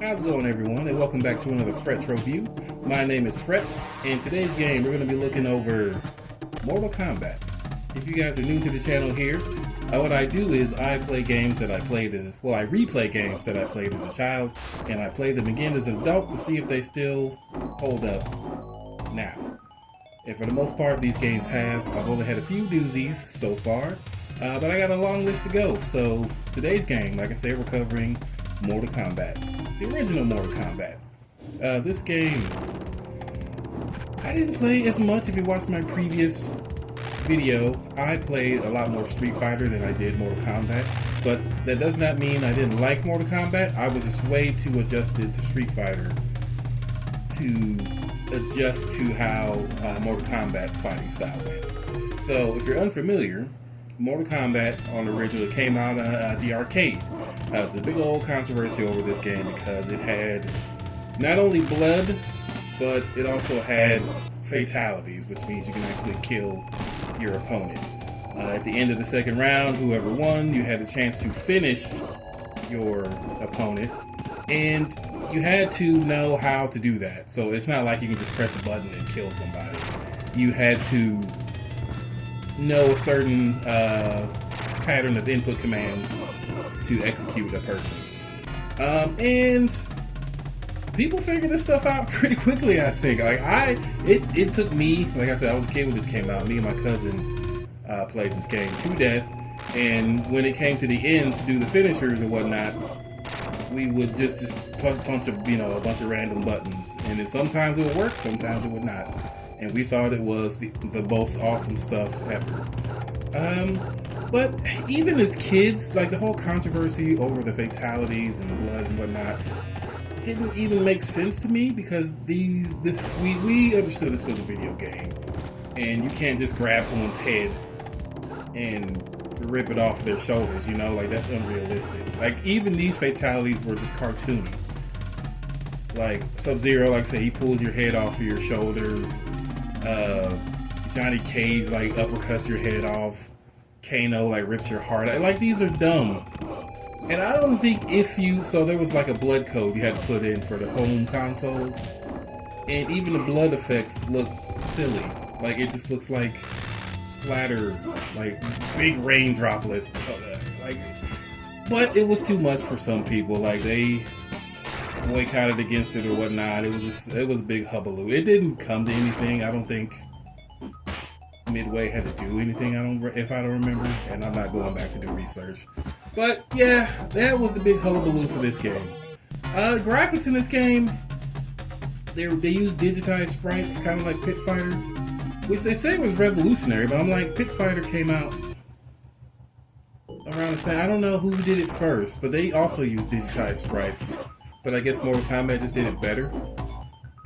How's it going, everyone, and welcome back to another FretroView. My name is Fret, and today's game we're going to be looking over Mortal Kombat. If you guys are new to the channel here, what I do is I play games that I played as, well, I replay games that I played as a child, and I play them again as an adult to see if they still hold up now. And for the most part, these games have. I've only had a few doozies so far, but I got a long list to go. So today's game, like I said, we're covering Mortal Kombat. The original Mortal Kombat. This game, I didn't play as much. If you watched my previous video, I played a lot more Street Fighter than I did Mortal Kombat. But that does not mean I didn't like Mortal Kombat. I was just way too adjusted to Street Fighter to adjust to how Mortal Kombat's fighting style went. So if you're unfamiliar, Mortal Kombat on the original came out at the arcade. There was a big old controversy over this game because it had not only blood, but it also had fatalities, which means you can actually kill your opponent. At the end of the second round, whoever won, you had a chance to finish your opponent, and you had to know how to do that. So it's not like you can just press a button and kill somebody. You had to know a certain pattern of input commands to execute a person. And people figured this stuff out pretty quickly, I think. Like it took me, like I said, I was a kid when this came out. Me and my cousin played this game to death, and when it came to the end to do the finishers and whatnot, we would just punch a bunch of random buttons, and then sometimes it would work, sometimes it would not. And we thought it was the most awesome stuff ever. But even as kids, like the whole controversy over the fatalities and blood and whatnot didn't even make sense to me, because we understood this was a video game, and you can't just grab someone's head and rip it off their shoulders, you know, like that's unrealistic. Like even these fatalities were just cartoony. Like Sub-Zero, like I said, he pulls your head off of your shoulders. Johnny Cage like uppercuts your head off. Kano like rips your heart out. Like these are dumb. And I don't think so there was like a blood code you had to put in for the home consoles. And even the blood effects look silly. Like it just looks like splatter, like big rain droplets. But it was too much for some people. Like they boycotted against it or whatnot. It was a big hullabaloo. It didn't come to anything. I don't think Midway had to do anything, if I don't remember, and I'm not going back to do research. But yeah, that was the big hullabaloo for this game. Graphics in this game, they used digitized sprites, kind of like Pit Fighter, which they say was revolutionary, but I'm like, Pit Fighter came out around the same. I don't know who did it first, but they also used digitized sprites. But I guess Mortal Kombat just did it better.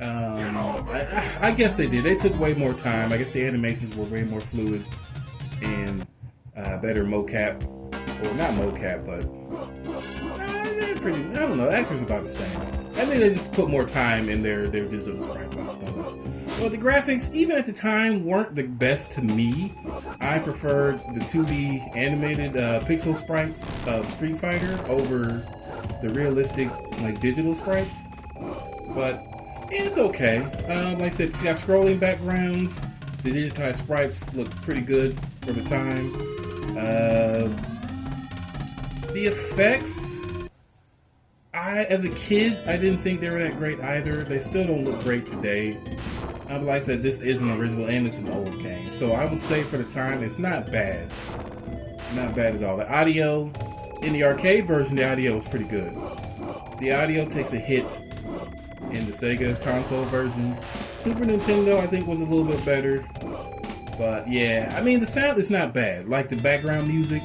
I guess they did. They took way more time. I guess the animations were way more fluid and better mocap, or not mocap, but they're pretty. I don't know. The actors are about the same. I think they just put more time in their digital sprites, I suppose. Well, the graphics, even at the time, weren't the best to me. I preferred the 2D animated pixel sprites of Street Fighter over the realistic, like, digital sprites. But it's okay. Like I said, it's got scrolling backgrounds. The digitized sprites look pretty good for the time. The effects, as a kid, I didn't think they were that great either. They still don't look great today. Like I said, this is an original and it's an old game. So I would say for the time, it's not bad. Not bad at all. The audio, in the arcade version, the audio is pretty good. The audio takes a hit in the Sega console version. Super Nintendo, I think, was a little bit better. But yeah, I mean, the sound is not bad. Like, the background music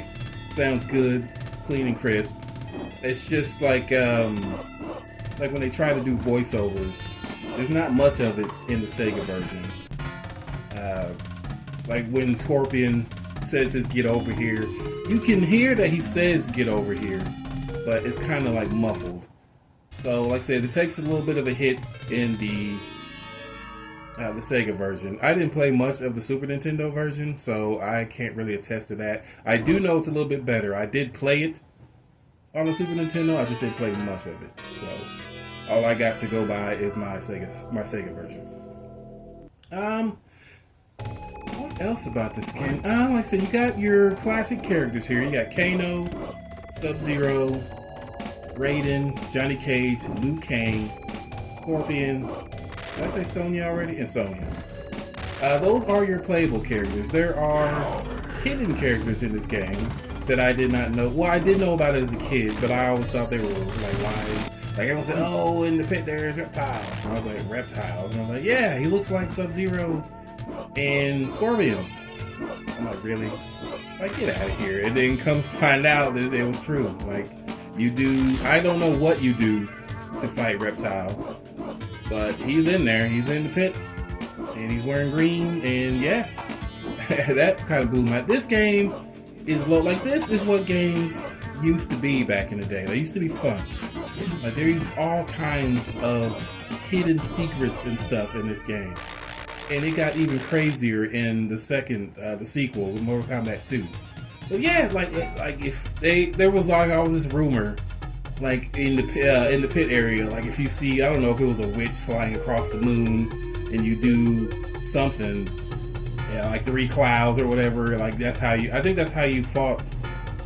sounds good, clean and crisp. It's just like when they try to do voiceovers, there's not much of it in the Sega version. Like when Scorpion says his "get over here," you can hear that he says "get over here," but it's kind of like muffled. So, like I said, it takes a little bit of a hit in the Sega version. I didn't play much of the Super Nintendo version, so I can't really attest to that. I do know it's a little bit better. I did play it on the Super Nintendo, I just didn't play much of it. So all I got to go by is my Sega version. What else about this game? Like I said, you got your classic characters here. You got Kano, Sub-Zero, Raiden, Johnny Cage, Liu Kang, Scorpion. Did I say Sonya already? And Sonya. Those are your playable characters. There are hidden characters in this game that I did not know. Well, I did know about it as a kid, but I always thought they were like lies. Like everyone said, "Oh, in the pit there's Reptile." And I was like, "Reptile?" And I was like, "Yeah, he looks like Sub-Zero and Scorpion." I'm like, "Really?" Like, get out of here. And then comes to find out that it was true. Like, you do, I don't know what you do to fight Reptile, but he's in there. He's in the pit, and he's wearing green, and yeah, that kind of blew my. This game is low. Like, this is what games used to be back in the day. They used to be fun. Like, there's all kinds of hidden secrets and stuff in this game, and it got even crazier in the sequel, Mortal Kombat 2. But yeah, like if there was like always this rumor, like in the pit area, like if you see, I don't know if it was a witch flying across the moon, and you do something, yeah, like 3 clouds or whatever, like I think that's how you fought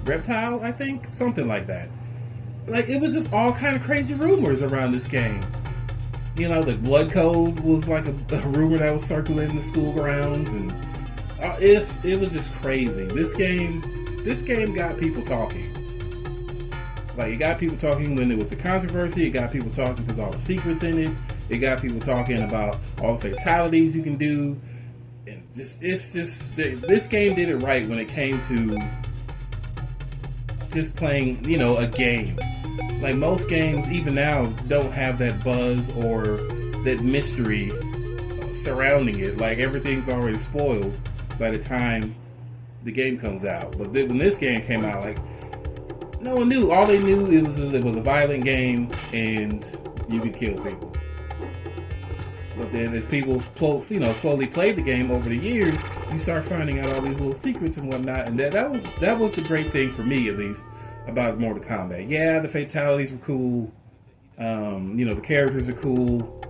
Reptile. I think something like that. Like, it was just all kind of crazy rumors around this game. You know, the blood code was like a rumor that was circulating the school grounds, and it was just crazy. This game got people talking. Like, it got people talking when there was a controversy. It got people talking because all the secrets in it. It got people talking about all the fatalities you can do. And this game did it right when it came to just playing, you know, a game. Like, most games, even now, don't have that buzz or that mystery surrounding it. Like, everything's already spoiled by the time the game comes out. But when this game came out, like, no one knew. All they knew it was a violent game and you could kill people. But then as people, you know, slowly played the game over the years, you start finding out all these little secrets and whatnot. And that was the great thing for me, at least, about Mortal Kombat. Yeah, the fatalities were cool. You know, the characters are cool.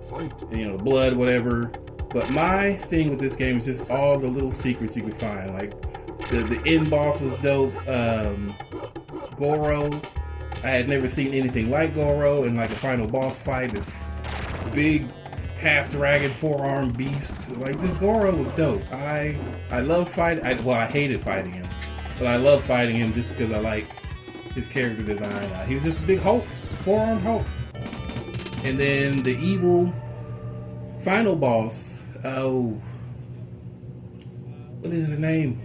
You know, the blood, whatever. But my thing with this game is just all the little secrets you can find. Like, the end boss was dope. Goro, I had never seen anything like Goro. And like a final boss fight, this big half-dragon, four-arm beast. Like, this Goro was dope. I love fighting. I hated fighting him, but I love fighting him just because I like his character design. He was just a big Hulk, four-armed Hulk. And then the evil final boss. Oh, what is his name?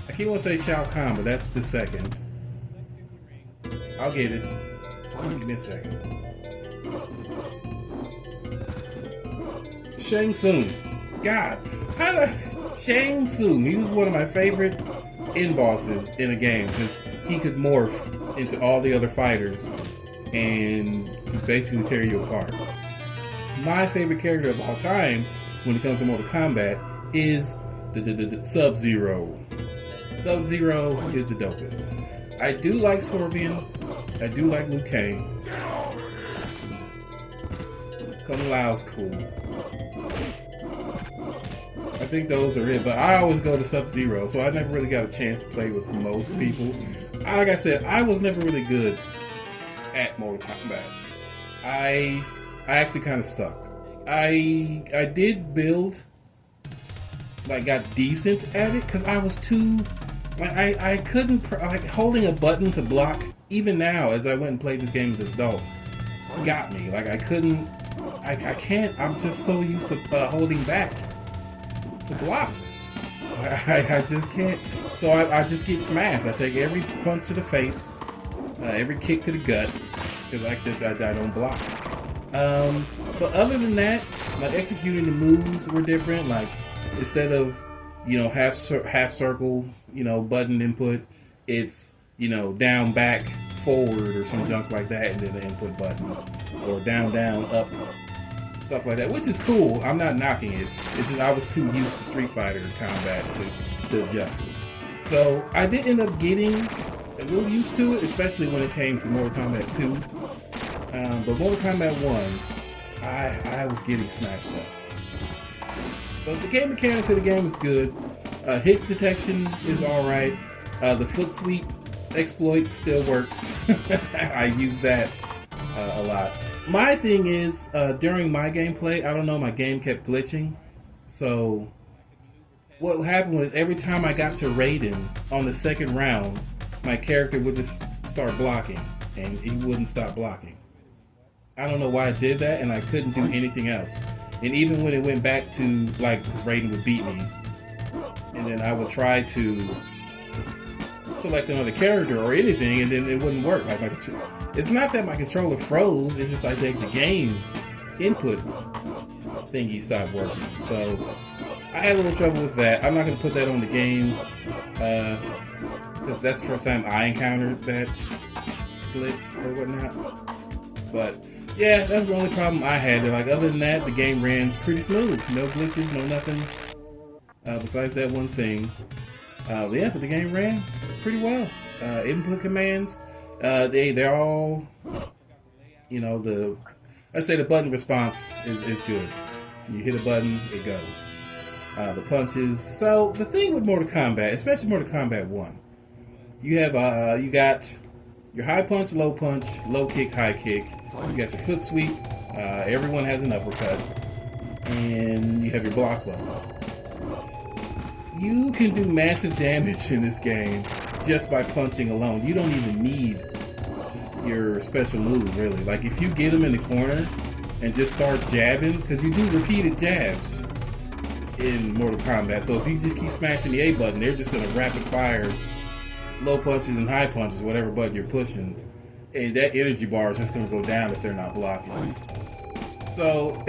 I keep wanting to say Shao Kahn, but that's the second. I'll get it. Give me a second. Shang Tsung. God, Shang Tsung. He was one of my favorite end bosses in a game because he could morph into all the other fighters and just basically tear you apart. My favorite character of all time when it comes to Mortal Kombat is the Sub-Zero. Sub-Zero is the dopest. I do like Scorpion. I do like Liu Kang. Kung Lao's cool. I think those are it, but I always go to Sub-Zero, so I never really got a chance to play with most people. Like I said, I was never really good at Mortal Kombat. I actually kind of sucked. I did build, like, got decent at it, because I was too Like I couldn't like holding a button to block. Even now, as I went and played this game as an adult, got me. Like I couldn't. I can't. I'm just so used to holding back to block. I just can't. So I just get smashed. I take every punch to the face, every kick to the gut, because like this, I don't block. But other than that, like executing the moves were different. Like instead of half circle, button input, it's down, back, forward, or some junk like that, and then the input button, or down, up, stuff like that, which is cool. I'm not knocking it. It's just I was too used to Street Fighter combat to adjust. So I did end up getting a little used to it, especially when it came to Mortal Kombat 2. But Mortal Kombat 1, I was getting smashed up. But the game mechanics of the game is good. Hit detection is alright. The foot sweep exploit still works. I use that a lot. My thing is, during my gameplay, I don't know, my game kept glitching. So what happened was every time I got to Raiden on the second round, my character would just start blocking, and he wouldn't stop blocking. I don't know why I did that, and I couldn't do anything else. And even when it went back to, like, Raiden would beat me, and then I would try to select another character or anything, and then it wouldn't work. Like it's not that my controller froze, it's just I think the game input thingy stopped working. So I had a little trouble with that. I'm not going to put that on the game, because that's the first time I encountered that glitch or whatnot. But yeah, that was the only problem I had. Like other than that, the game ran pretty smooth. No glitches, no nothing. Besides that one thing. Yeah, but the game ran pretty well. Input commands, they're all, I say the button response is good. You hit a button, it goes. The punches. So the thing with Mortal Kombat, especially Mortal Kombat 1, you have you got your high punch, low kick, high kick. You got your foot sweep. Everyone has an uppercut, and you have your block button. You can do massive damage in this game just by punching alone. You don't even need your special moves, really. Like, if you get them in the corner and just start jabbing, because you do repeated jabs in Mortal Kombat, so if you just keep smashing the A button, they're just going to rapid fire low punches and high punches, whatever button you're pushing, and that energy bar is just going to go down if they're not blocking. So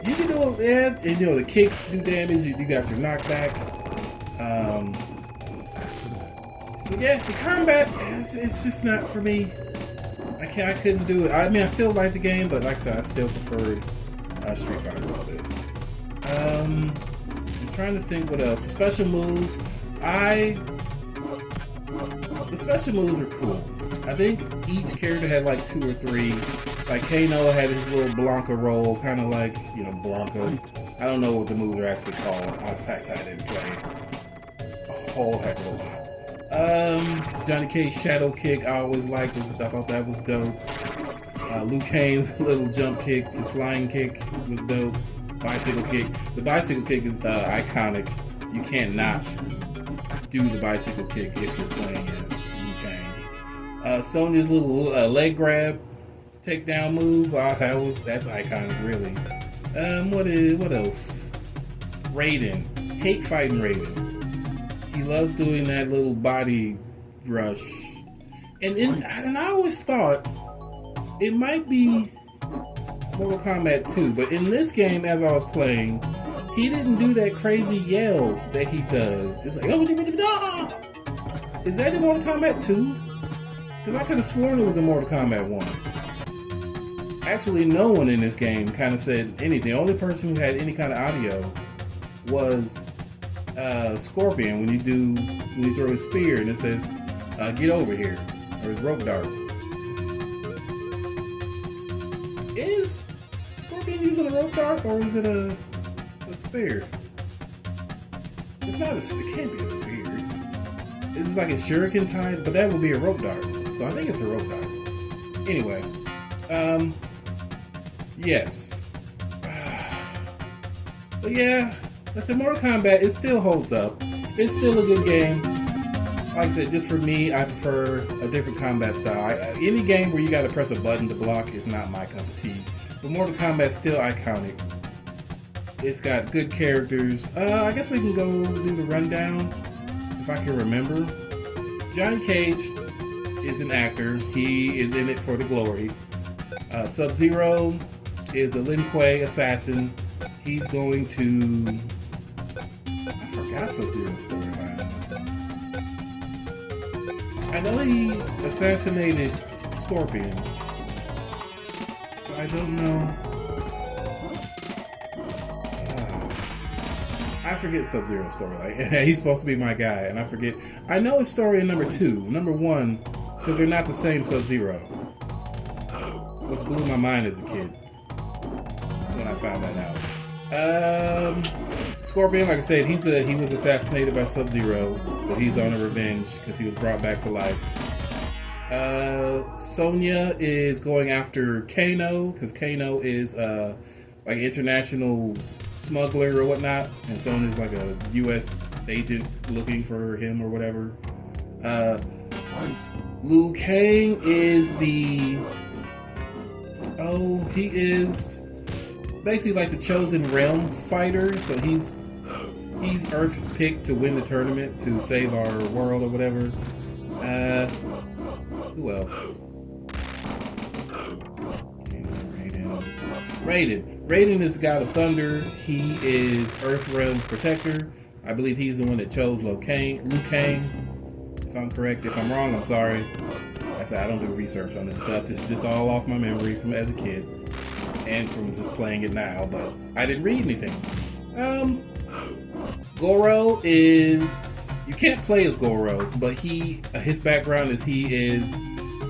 you can do it, and the kicks do damage. You got your knockback. So yeah, the combat it's just not for me. I couldn't do it. I mean, I still like the game, but like I said, I still preferred Street Fighter over this. I'm trying to think what else. The special moves. The special moves are cool. I think each character had like 2 or 3. Like Kano had his little Blanca roll, kind of like, Blanca. I don't know what the moves are actually called. I didn't play a whole heck of a lot. Johnny Cage's Shadow Kick I always liked. I thought that was dope. Liu Kang's little jump kick, his flying kick was dope. Bicycle kick. The bicycle kick is iconic. You can't not do the bicycle kick if you're playing as Liu Kang. Sonya's little leg grab takedown move. That's iconic, really. What else? Raiden. Hate fighting Raiden. He loves doing that little body rush. And I always thought it might be Mortal Kombat 2, but in this game, as I was playing, he didn't do that crazy yell that he does. It's like, oh, is that in Mortal Kombat 2? Because I could have sworn it was in Mortal Kombat 1. Actually, no one in this game kind of said anything. The only person who had any kind of audio was Scorpion when you throw his spear and it says, get over here, or his rope dart. Is Scorpion using a rope dart, or is it a spear? It can't be a spear. It's like a shuriken type, but that would be a rope dart. So I think it's a rope dart. Anyway, yes. But yeah, I said Mortal Kombat, it still holds up. It's still a good game. Like I said, just for me, I prefer a different combat style. Any game where you got to press a button to block is not my cup of tea. But Mortal Kombat's still iconic. It's got good characters. I guess we can go do the rundown, if I can remember. Johnny Cage is an actor. He is in it for the glory. Sub-Zero is a Lin Kuei assassin. He's going to... I forgot Sub-Zero's storyline on this one. I know he assassinated Scorpion. But I don't know. I forget Sub-Zero's storyline. He's supposed to be my guy, and I forget. I know his story in number 2. Number 1, because they're not the same Sub-Zero. Which blew my mind as a kid when I found that out. Scorpion, like I said, he was assassinated by Sub-Zero, so he's on a revenge because he was brought back to life. Sonya is going after Kano because Kano is like an international smuggler or whatnot, and Sonya's like a U.S. agent looking for him or whatever. Liu Kang is he is basically like the chosen realm fighter, so he's Earth's pick to win the tournament to save our world or whatever. Who else? Raiden is the god of thunder. He is Earth realm's protector. I believe he's the one that chose Liu Kang, if I'm correct. If I'm wrong, I'm sorry. Like I said, I don't do research on this stuff. This is just all off my memory from as a kid and from just playing it now, but I didn't read anything. Goro is... You can't play as Goro, but his background is he is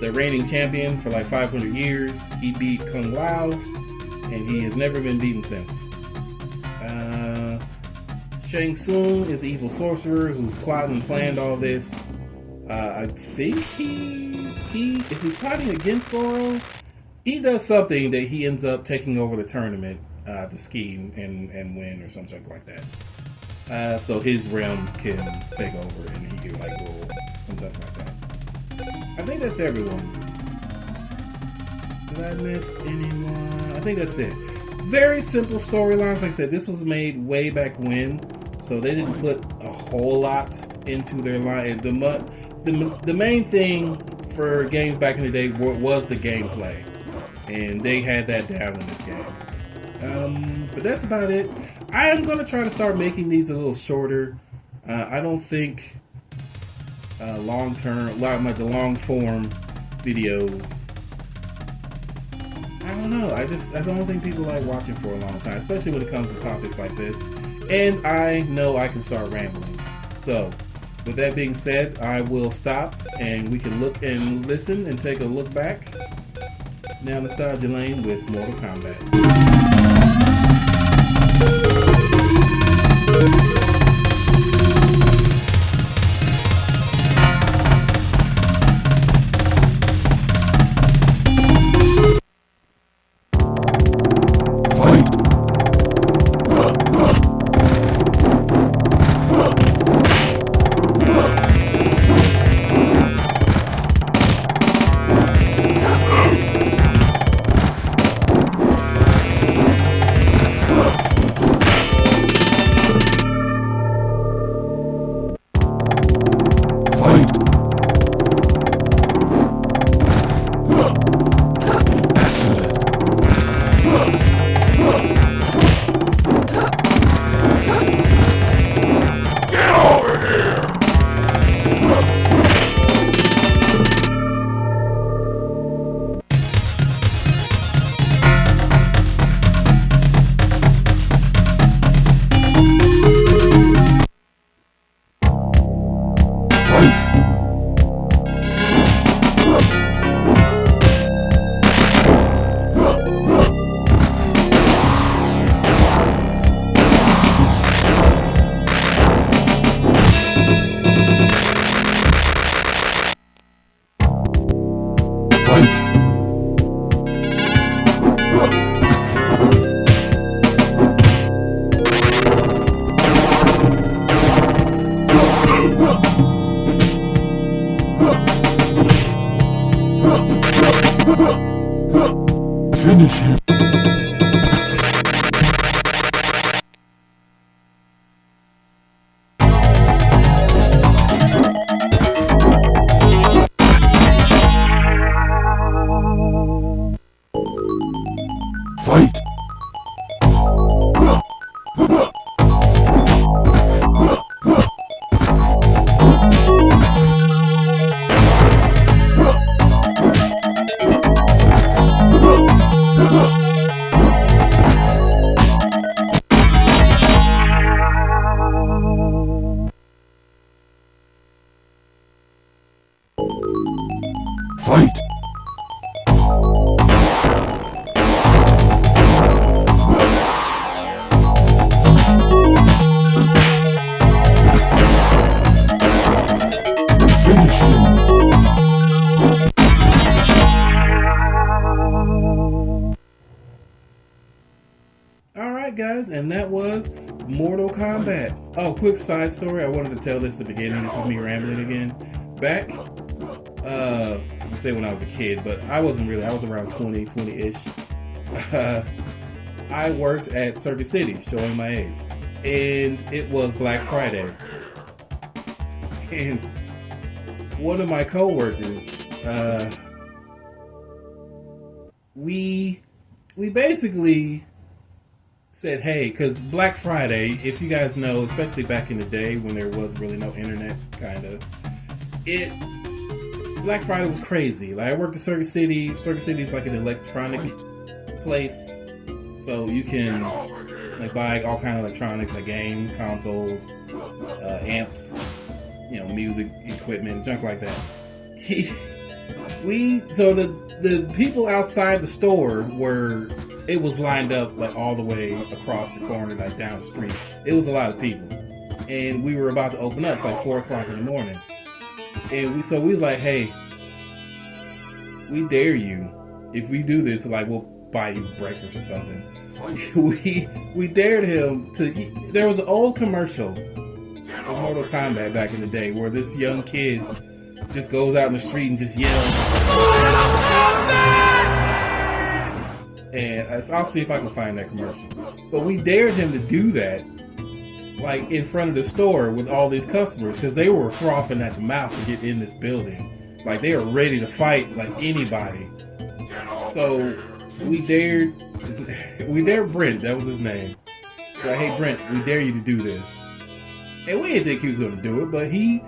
the reigning champion for like 500 years. He beat Kung Lao, and he has never been beaten since. Shang Tsung is the evil sorcerer who's plotting and planned all this. I think is he plotting against Goro? He does something that he ends up taking over the tournament to scheme and win or something like that. So his realm can take over and he can like rule, something like that. I think that's everyone. Did I miss anyone? I think that's it. Very simple storylines. Like I said, this was made way back when, so they didn't put a whole lot into their line. The main thing for games back in the day was the gameplay, and they had that down in this game. But that's about it. I am going to try to start making these a little shorter. I don't think long-term, like the long-form videos, I don't know. I don't think people like watching for a long time, especially when it comes to topics like this. And I know I can start rambling. So, with that being said, I will stop and we can look and listen and take a look back. Now, Nostalgia Lane with Mortal Kombat. Finish him. Fight. Fight! Finish him! Alright guys, and that was Mortal Kombat. Oh, quick side story. I wanted to tell this at the beginning. This is me rambling again. Back, I say when I was a kid, but I wasn't really. I was around 20-ish. I worked at Circuit City, showing my age. And it was Black Friday. And one of my co-workers, we basically said, hey, because Black Friday, if you guys know, especially back in the day when there was really no internet, kind of, Black Friday was crazy. Like, I worked at Circuit City. Circuit City is like an electronic place, so you can like buy all kind of electronics, like games, consoles, amps, you know, music equipment, junk like that. So the people outside the store it was lined up like all the way across the corner, like down the street. It was a lot of people, and we were about to open up. It's like 4 o'clock in the morning. And we was like, hey, we dare you. If we do this, like, we'll buy you breakfast or something. we dared him to. There was an old commercial of Mortal Kombat back in the day where this young kid just goes out in the street and just yells, Mortal Kombat! And I'll see if I can find that commercial. But we dared him to do that, like in front of the store with all these customers, because they were frothing at the mouth to get in this building. Like, they were ready to fight like anybody. So we dared Brent, that was his name. So, hey Brent, we dare you to do this. And we didn't think he was going to do it, but he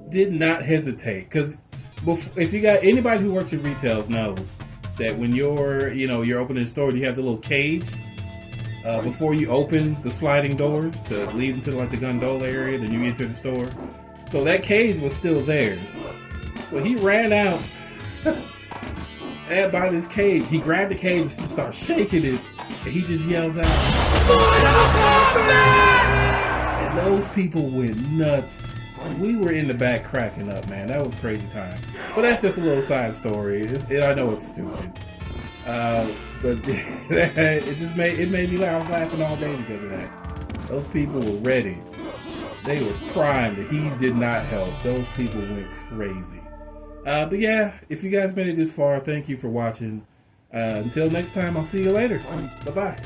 did not hesitate. Because if you got anybody who works in retail knows that when you're opening a store, you have the little cage before you open the sliding doors to lead into like the gondola area, then you enter the store. So that cage was still there. So he ran out by this cage. He grabbed the cage and started shaking it, and he just yells out, and those people went nuts. We were in the back cracking up, man. That was a crazy time. But that's just a little side story. I know it's stupid. But it made me laugh. I was laughing all day because of that. Those people were ready. They were primed. He did not help. Those people went crazy. But yeah, if you guys made it this far, thank you for watching. Until next time, I'll see you later. Bye-bye.